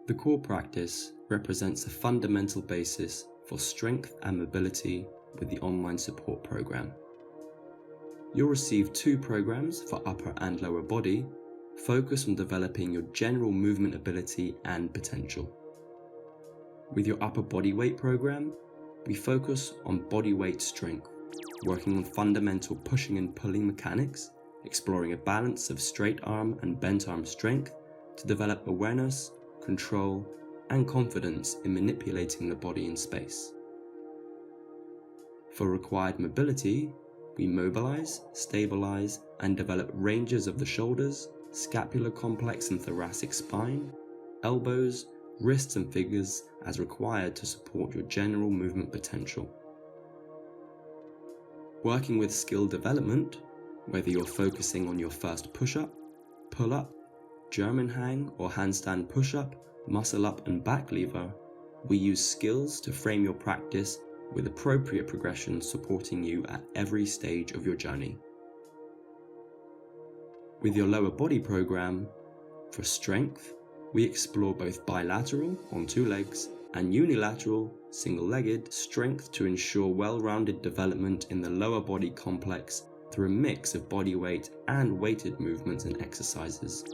The core practice represents a fundamental basis for strength and mobility with the online support program. You'll receive 2 programs for upper and lower body, focused on developing your general movement ability and potential. With your upper body weight program, we focus on body weight strength, working on fundamental pushing and pulling mechanics, exploring a balance of straight arm and bent arm strength to develop awareness, control, and confidence in manipulating the body in space. For required mobility, we mobilize, stabilize, and develop ranges of the shoulders, scapular complex and thoracic spine, elbows, wrists and fingers as required to support your general movement potential. Working with skill development, whether you're focusing on your first push-up, pull-up, German hang or handstand push-up, muscle up and back lever, we use skills to frame your practice with appropriate progression supporting you at every stage of your journey. With your lower body program, for strength, we explore both bilateral on 2 legs and unilateral single-legged strength to ensure well-rounded development in the lower body complex through a mix of body weight and weighted movements and exercises.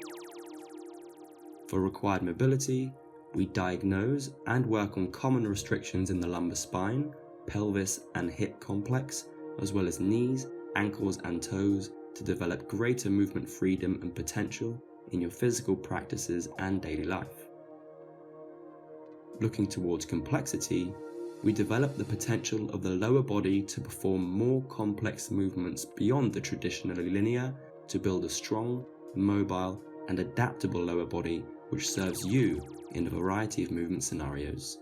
For required mobility, we diagnose and work on common restrictions in the lumbar spine, pelvis and hip complex, as well as knees, ankles and toes to develop greater movement freedom and potential in your physical practices and daily life. Looking towards complexity, we develop the potential of the lower body to perform more complex movements beyond the traditionally linear to build a strong, mobile, and adaptable lower body which serves you in a variety of movement scenarios.